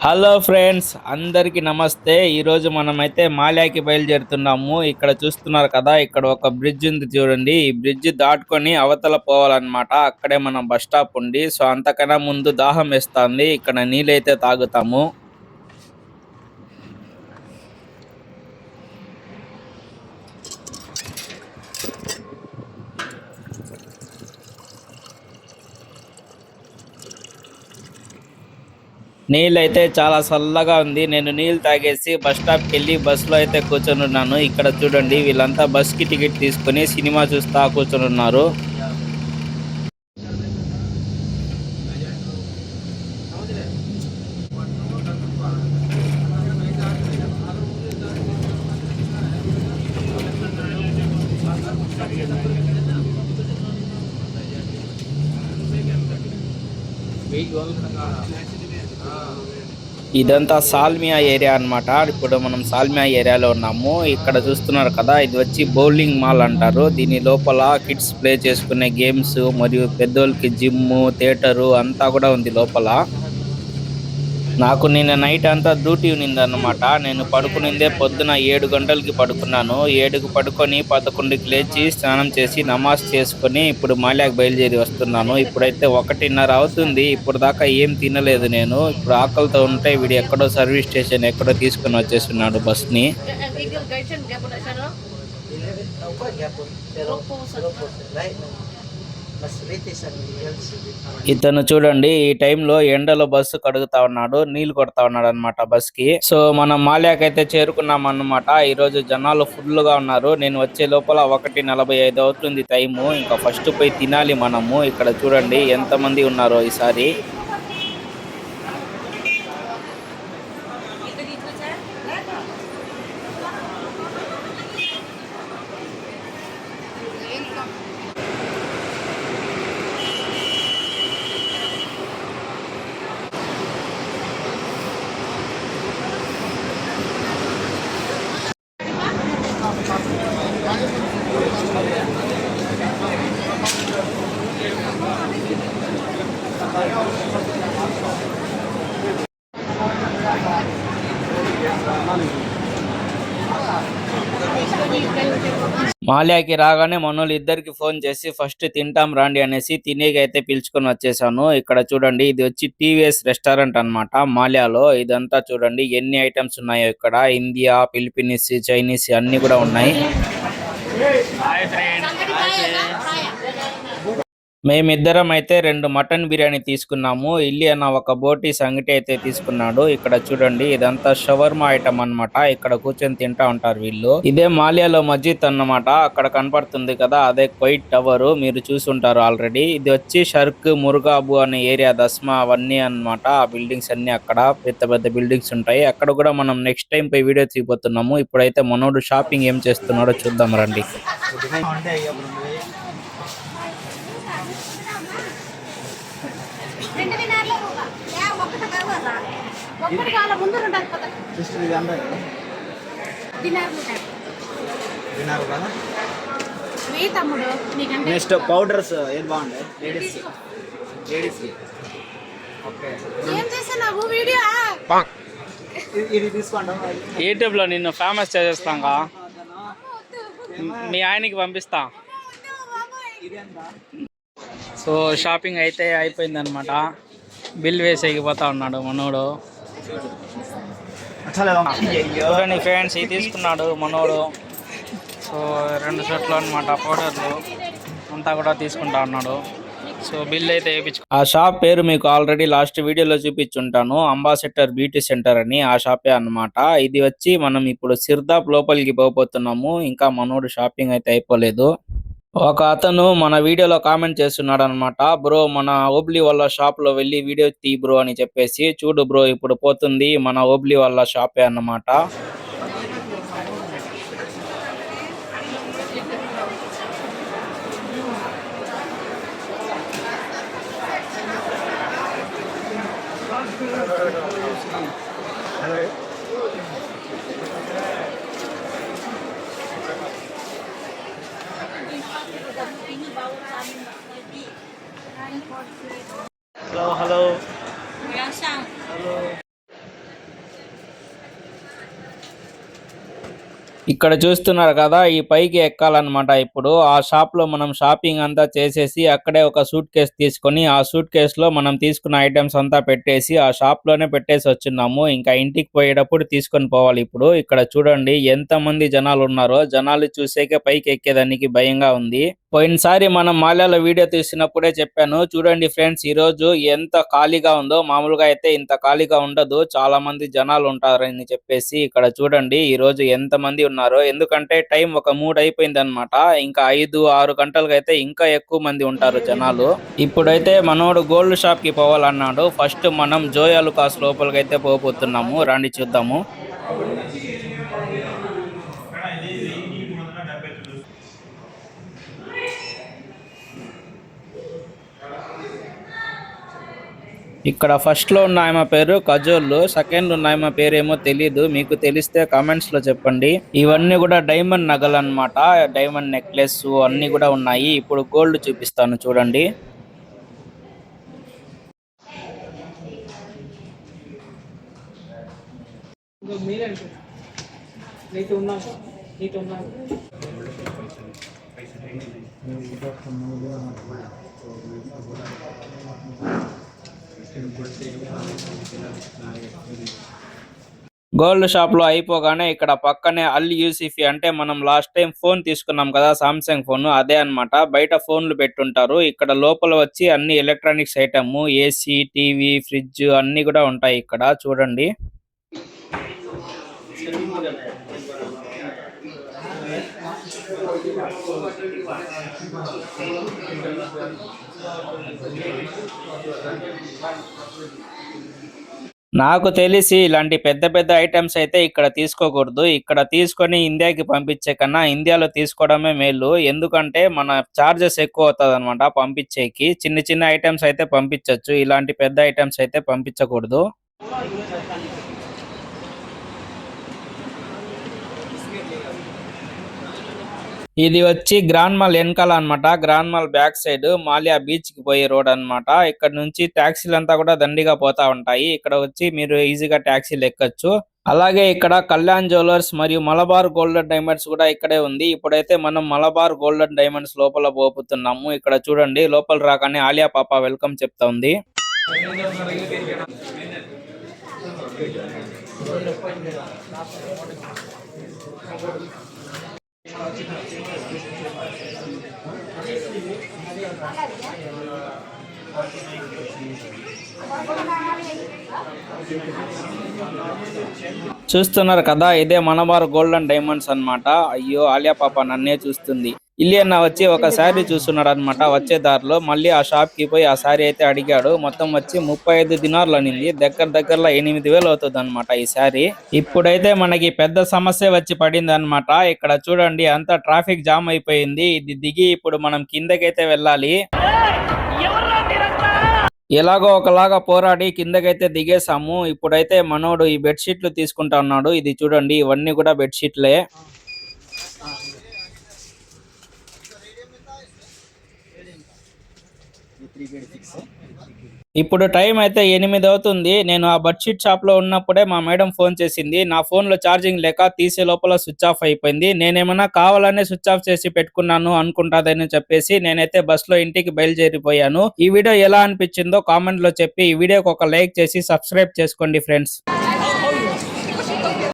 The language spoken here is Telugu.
హలో ఫ్రెండ్స్, అందరికీ నమస్తే. ఈరోజు మనమైతే మాల్యాకి బయలుదేరుతున్నాము. ఇక్కడ చూస్తున్నారు కదా, ఇక్కడ ఒక బ్రిడ్జ్ ఉంది చూడండి. ఈ బ్రిడ్జ్ దాటుకొని అవతల పోవాలన్నమాట. అక్కడే మన బస్ స్టాప్ ఉంది. సో అంతకన్నా ముందు దాహం వేస్తుంది. ఇక్కడ నీళ్ళైతే తాగుతాము. నీళ్ళు అయితే చాలా చల్లగా ఉంది. నేను నీళ్ళు తాగేసి బస్ స్టాప్కి వెళ్ళి బస్సులో అయితే కూర్చొని ఉన్నాను. ఇక్కడ చూడండి, వీళ్ళంతా బస్కి టికెట్ తీసుకుని సినిమా చూస్తా కూర్చొని ఉన్నారు. ఇదంతా సాల్మియా ఏరియా అన్నమాట. ఇప్పుడు మనం సాల్మియా ఏరియాలో ఉన్నాము. ఇక్కడ చూస్తున్నారు కదా, ఇది వచ్చి బౌలింగ్ మాల్ అంటారు. దీని లోపల కిడ్స్ ప్లే చేసుకునే గేమ్స్ మరియు పెద్దోళ్ళకి జిమ్, థియేటరు అంతా కూడా ఉంది లోపల. నాకు నిన్న నైట్ అంతా డ్యూటీ ఉన్నిందన్నమాట. నేను పడుకునిందే పొద్దున 7 గంటలకి పడుకున్నాను. 7కి పడుకొని 11కి లేచి స్నానం చేసి నమాజ్ చేసుకొని ఇప్పుడు మాల్యాకి బయలుదేరి వస్తున్నాను. ఇప్పుడైతే 1:30 అవుతుంది. ఇప్పుడు దాకా ఏం తినలేదు నేను. ఇప్పుడు ఆకలితో ఉంటే వీడు ఎక్కడో సర్వీస్ స్టేషన్ ఎక్కడో తీసుకుని వచ్చేస్తున్నాడు బస్ని. ఇతను చూడండి, ఈ టైంలో ఎండలో బస్సు కడుగుతా ఉన్నాడు, నీళ్లు కొడతా ఉన్నాడు అనమాట బస్ కి. సో మనం మాల్యాకి అయితే చేరుకున్నాం అన్నమాట. ఈ రోజు జనాలు ఫుల్ గా ఉన్నారు. నేను వచ్చే లోపల 1:45 అవుతుంది టైము. ఇంకా ఫస్ట్ పోయి తినాలి మనము. ఇక్కడ చూడండి ఎంత మంది ఉన్నారో ఈసారి. మాల్యాకి రాగానే మనోళ్ళు ఇద్దరికి ఫోన్ చేసి ఫస్ట్ తింటాం రాండి అనేసి తినేకి అయితే పిలుచుకొని వచ్చేసాను. ఇక్కడ చూడండి, ఇది వచ్చి టీవీఎస్ రెస్టారెంట్ అన్నమాట మాల్యాలో. ఇదంతా చూడండి ఎన్ని ఐటమ్స్ ఉన్నాయో. ఇక్కడ ఇండియా, ఫిలిపీనిస్, చైనీస్ అన్ని కూడా ఉన్నాయి. మేమిద్దరం అయితే 2 మటన్ బిర్యానీ తీసుకున్నాము. ఇల్లి అన్న ఒక బోటి సంగటి అయితే తీసుకున్నాడు. ఇక్కడ చూడండి, ఇదంతా షవర్మా ఐటమ్ అన్నమాట. ఇక్కడ కూర్చొని తింటా ఉంటారు వీళ్ళు. ఇదే మాల్యాలో మస్జిద్ అన్నమాట. అక్కడ కనపడుతుంది కదా, అదే క్వైట్ టవర్, మీరు చూసి ఉంటారు ఆల్రెడీ. ఇది వచ్చి షర్క్, మురుగాబు అనే ఏరియా, దస్మా అవన్నీ అన్నమాట. ఆ బిల్డింగ్స్ అన్ని అక్కడ పెద్ద పెద్ద బిల్డింగ్స్ ఉంటాయి. అక్కడ కూడా మనం నెక్స్ట్ టైం పోయి వీడియో తీయబోతున్నాము. ఇప్పుడైతే మనోడు షాపింగ్ ఏం చేస్తున్నాడో చూద్దాం రండి. నెక్స్ట్ పౌడర్స్ ఏది బాగుంటాయి లేడీస్ ఇది తీసుకోండి. యూట్యూబ్ లో నిన్ను ఫేమస్ చేసేస్తాంగా, మీ ఆయనకి పంపిస్తా. సో షాపింగ్ అయితే అయిపోయింది అనమాట. బిల్ వేసేకి పోతా ఉన్నాడు మనోడు. చూడండి ఫ్రెండ్స్, ఇది తీసుకున్నాడు మనోడు. సో 2 షర్ట్లు అనమాట, పౌడర్లు అంతా కూడా తీసుకుంటా ఉన్నాడు. సో బిల్ అయితే వేయించు. ఆ షాప్ పేరు మీకు ఆల్రెడీ లాస్ట్ వీడియోలో చూపించుంటాను, అంబాసిడర్ బ్యూటీ సెంటర్ అని. ఆ షాపే అన్నమాట. ఇది వచ్చి మనం ఇప్పుడు సిర్దాప్ లోపలికి పోతున్నాము. ఇంకా మనోడు షాపింగ్ అయితే అయిపోలేదు. ఒక అతను మన వీడియోలో కామెంట్ చేస్తున్నాడు అనమాట, బ్రో మన ఓబ్లీ వాళ్ళ షాప్ లో వెళ్ళి వీడియో తీ బ్రో అని చెప్పేసి. చూడు బ్రో, ఇప్పుడు పోతుంది మన ఓబ్లీ వాళ్ళ షాపే అన్నమాట. Hello. Hello. ఇక్కడ చూస్తున్నారు కదా, ఈ పైకి ఎక్కాలన్నమాట. ఇప్పుడు ఆ షాప్ లో మనం షాపింగ్ అంతా చేసేసి అక్కడే ఒక సూట్ కేసు తీసుకొని ఆ సూట్ కేసు లో మనం తీసుకున్న ఐటమ్స్ అంతా పెట్టేసి ఆ షాప్ లోనే పెట్టేసి వచ్చున్నాము. ఇంకా ఇంటికి పోయేటప్పుడు తీసుకొని పోవాలి. ఇప్పుడు ఇక్కడ చూడండి ఎంత మంది జనాలు ఉన్నారో, జనాలు చూసేకే పైకి ఎక్కేదానికి భయంగా ఉంది. పోయినసారి మనం మాల్యాలో వీడియో తీసినప్పుడే చెప్పాను చూడండి ఫ్రెండ్స్, ఈ రోజు ఎంత ఖాళీగా ఉందో. మామూలుగా అయితే ఇంత ఖాళీగా ఉండదు, చాలా మంది జనాలు ఉంటారని చెప్పేసి. ఇక్కడ చూడండి ఈ రోజు ఎంత మంది ఉన్నారో, ఎందుకంటే టైం ఒక 3 అయిపోయింది అనమాట. ఇంకా 5-6 గంటలకైతే ఇంకా ఎక్కువ మంది ఉంటారు జనాలు. ఇప్పుడైతే మనోడు గోల్డ్ షాప్ కి పోవాలన్నాడు. ఫస్ట్ మనం జోయ్ అలుకాస్ లోపలికైతే పోతున్నాము, రండి చూద్దాము. ఇక్కడ ఫస్ట్ లో ఉన్న ఆమె పేరు కజోల్, సెకండ్ ఉన్న ఆమె పేరేమో తెలీదు. మీకు తెలిస్తే కామెంట్స్ లో చెప్పండి. ఇవన్నీ కూడా డైమండ్ నగలు అన్నమాట, డైమండ్ నెక్లెస్ అన్ని కూడా ఉన్నాయి. ఇప్పుడు గోల్డ్ చూపిస్తాను చూడండి. గోల్డ్ షాప్ లో అయిపోగానే ఇక్కడ పక్కనే అల్ యూసిఫీ అంటే మనం లాస్ట్ టైం ఫోన్ తీసుకున్నాం కదా సామ్సంగ్ ఫోన్, అదే అన్నమాట. బయట ఫోన్లు పెట్టుంటారు. ఇక్కడ లోపల వచ్చి అన్ని electronics item, AC, TV, fridge అన్ని కూడా ఉంటాయి ఇక్కడ చూడండి. నాకు తెలిసి ఇలాంటి పెద్ద పెద్ద ఐటమ్స్ అయితే ఇక్కడ తీసుకోకూడదు. ఇక్కడ తీసుకొని ఇండియాకి పంపించే కన్నా ఇండియాలో తీసుకోవడమే మేలు. ఎందుకంటే మన చార్జెస్ ఎక్కువ అవుతుంది అనమాట పంపించేకి. చిన్న చిన్న ఐటమ్స్ అయితే పంపించవచ్చు, ఇలాంటి పెద్ద ఐటమ్స్ అయితే పంపించకూడదు. ఇది వచ్చి గ్రాండ్ మాల్ వెనకాల అనమాట. Grand mall back side Mallya beach కి పోయే రోడ్ అన్నమాట. ఇక్కడ నుంచి ట్యాక్సీలు అంతా కూడా దండిగా పోతా ఉంటాయి. ఇక్కడ వచ్చి మీరు ఈజీగా ట్యాక్సీలు ఎక్కచ్చు. అలాగే ఇక్కడ కళ్యాణ్ జ్యువెలర్స్ మరియు మలబార్ గోల్డెన్ డైమండ్స్ కూడా ఇక్కడే ఉంది. ఇప్పుడైతే మనం మలబార్ గోల్డెన్ డైమండ్స్ లోపల పోతున్నాము. ఇక్కడ చూడండి లోపల రాగానే ఆలియా పాప వెల్కమ్ చెప్తా ఉంది. చూస్తున్నారు కదా, ఇదే మలబార్ గోల్డెన్ డైమండ్స్ అన్నమాట. అయ్యో ఆలియా పాప నన్నే చూస్తుంది. ఇలియన్న వచ్చి ఒక శారీ చూస్తున్నాడు అనమాట వచ్చే దారిలో. మళ్ళీ ఆ షాప్ కి పోయి ఆ శారీ అయితే అడిగాడు. మొత్తం వచ్చి 35 దినార్లు అనింది. దగ్గరలో 8,000 అవుతుంది అనమాట ఈ శారీ. ఇప్పుడైతే మనకి పెద్ద సమస్య వచ్చి పడింది అనమాట. ఇక్కడ చూడండి అంతా ట్రాఫిక్ జామ్ అయిపోయింది. ఇది దిగి ఇప్పుడు మనం కిందకైతే వెళ్ళాలి. ఎలాగో ఒకలాగా పోరాడి కిందకైతే దిగేసాము. ఇప్పుడైతే మనోడు ఈ బెడ్షీట్లు తీసుకుంటా ఉన్నాడు. ఇది చూడండి ఇవన్నీ కూడా బెడ్షీట్లే. ఇప్పుడు టైం అయితే 8 అవుతుంది. నేను ఆ బెడ్షీట్ షాప్ లో ఉన్నప్పుడే మా మేడం ఫోన్ చేసింది. నా ఫోన్ లో ఛార్జింగ్ లేక తీసే లోపల స్విచ్ ఆఫ్ అయిపోయింది. నేనేమన్నా కావాలనే స్విచ్ ఆఫ్ చేసి పెట్టుకున్నాను అనుకుంటాదని చెప్పేసి నేనైతే బస్ లో ఇంటికి బయలుదేరిపోయాను. ఈ వీడియో ఎలా అనిపించిందో కామెంట్ లో చెప్పి ఈ వీడియోకి ఒక లైక్ చేసి సబ్స్క్రైబ్ చేసుకోండి ఫ్రెండ్స్.